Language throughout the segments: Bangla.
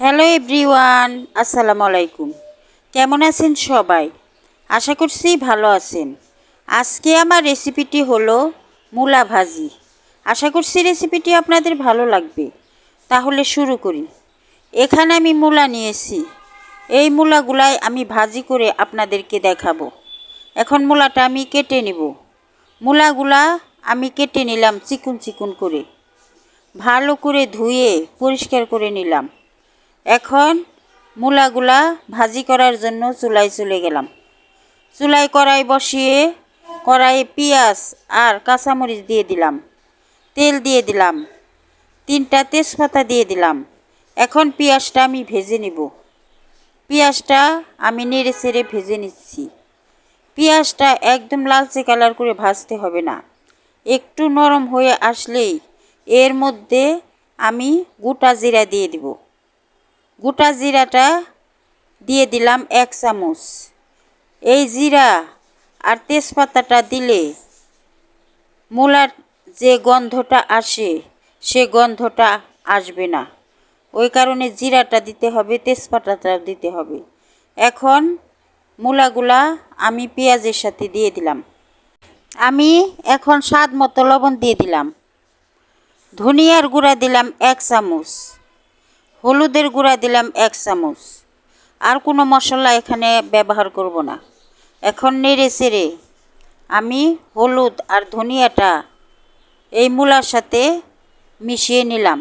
হ্যালো এভরিওয়ান, আসসালামু আলাইকুম। কেমন আছেন সবাই? আশা করছি ভালো আছেন। আজকে আমার রেসিপিটি হলো মূলা ভাজি। আশা করছি রেসিপিটি আপনাদের ভালো লাগবে। তাহলে শুরু করি। এখানে আমি মূলা নিয়েছি। এই মূলাগুলাই আমি ভাজি করে আপনাদেরকে দেখাবো। এখন মূলাটা আমি কেটে নিব। মূলাগুলা আমি কেটে নিলাম চিকুন চিকুন করে, ভালো করে ধুয়ে পরিষ্কার করে নিলাম। এখন মূলাগুলা ভাজি করার জন্য চুলায় চলে গেলাম। চুলায় কড়াই বসিয়ে কড়াইয়ে পেঁয়াজ আর কাঁচামরিচ দিয়ে দিলাম, তেল দিয়ে দিলাম, 3টা তেজপাতা দিয়ে দিলাম। এখন পেঁয়াজটা আমি ভেজে নিব। পেঁয়াজটা আমি নেড়ে চেড়ে ভেজে নিচ্ছি। পেঁয়াজটা একদম লালচে কালার করে ভাজতে হবে না, একটু নরম হয়ে আসলেই এর মধ্যে আমি গোটা জিরা দিয়ে দিব। গোটা জিরাটা দিয়ে দিলাম 1 চামচ। এই জিরা আর তেজপাতাটা দিলে মূলার যে গন্ধটা আসে সে গন্ধটা আসবে না, ওই কারণে জিরাটা দিতে হবে, তেজপাতাটা দিতে হবে। এখন মূলাগুলা আমি পেঁয়াজের সাথে দিয়ে দিলাম। আমি এখন স্বাদ মতো লবণ দিয়ে দিলাম। ধনিয়ার গুঁড়া দিলাম 1 চামচ, হলুদের গুঁড়া দিলাম 1 চামচ। আর কোনো মশলা এখানে ব্যবহার করব না। এখন নেড়ে চেড়ে আমি হলুদ আর ধনিয়াটা এই মূলার সাথে মিশিয়ে নিলাম।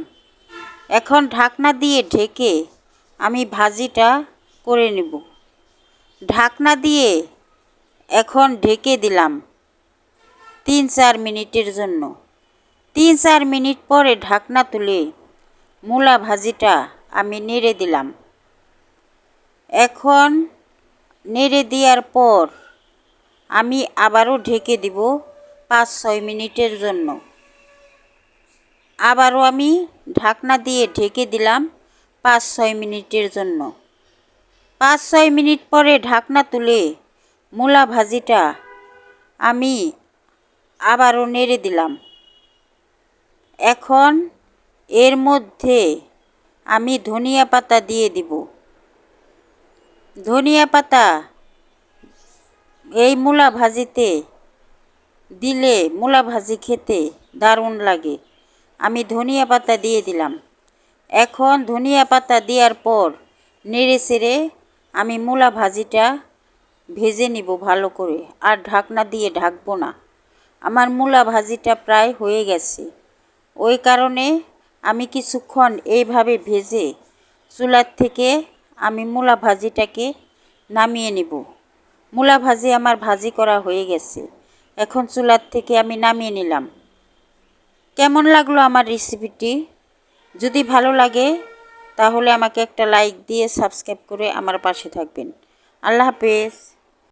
এখন ঢাকনা দিয়ে ঢেকে আমি ভাজিটা করে নেব। ঢাকনা দিয়ে এখন ঢেকে দিলাম 3-4 মিনিটের জন্য। 3-4 মিনিট পরে ঢাকনা তুলে মূলা ভাজিটা আমি নেড়ে দিলাম। এখন নেড়ে দেওয়ার পর আমি আবারও ঢেকে দিব 5-6 মিনিটের জন্য। আবারও আমি ঢাকনা দিয়ে ঢেকে দিলাম 5-6 মিনিটের জন্য। 5-6 মিনিট পরে ঢাকনা তুলে মূলা ভাজিটা আমি আবারও নেড়ে দিলাম। এখন এর মধ্যে আমি ধনিয়া পাতা দিয়ে দিব। ধনিয়া পাতা এই মূলা ভাজিতে দিলে মূলা ভাজি খেতে দারুণ লাগে। আমি ধনিয়া পাতা দিয়ে দিলাম। এখন ধনিয়া পাতা দেওয়ার পর নেড়ে চেড়ে আমি মূলা ভাজিটা ভেজে নিব ভালো করে, আর ঢাকনা দিয়ে ঢাকবো না। আমার মূলা ভাজিটা প্রায় হয়ে গেছে, ওই কারণে আমি কিছুক্ষণ এইভাবে ভেজে চুলার থেকে আমি মূলা ভাজিটাকে নামিয়ে নিব। মূলা ভাজি আমার ভাজি করা হয়ে গেছে, এখন চুলার থেকে আমি নামিয়ে নিলাম। কেমন লাগলো আমার রেসিপিটি? যদি ভালো লাগে তাহলে আমাকে একটা লাইক দিয়ে সাবস্ক্রাইব করে আমার পাশে থাকবেন। আল্লাহ হাফেজ।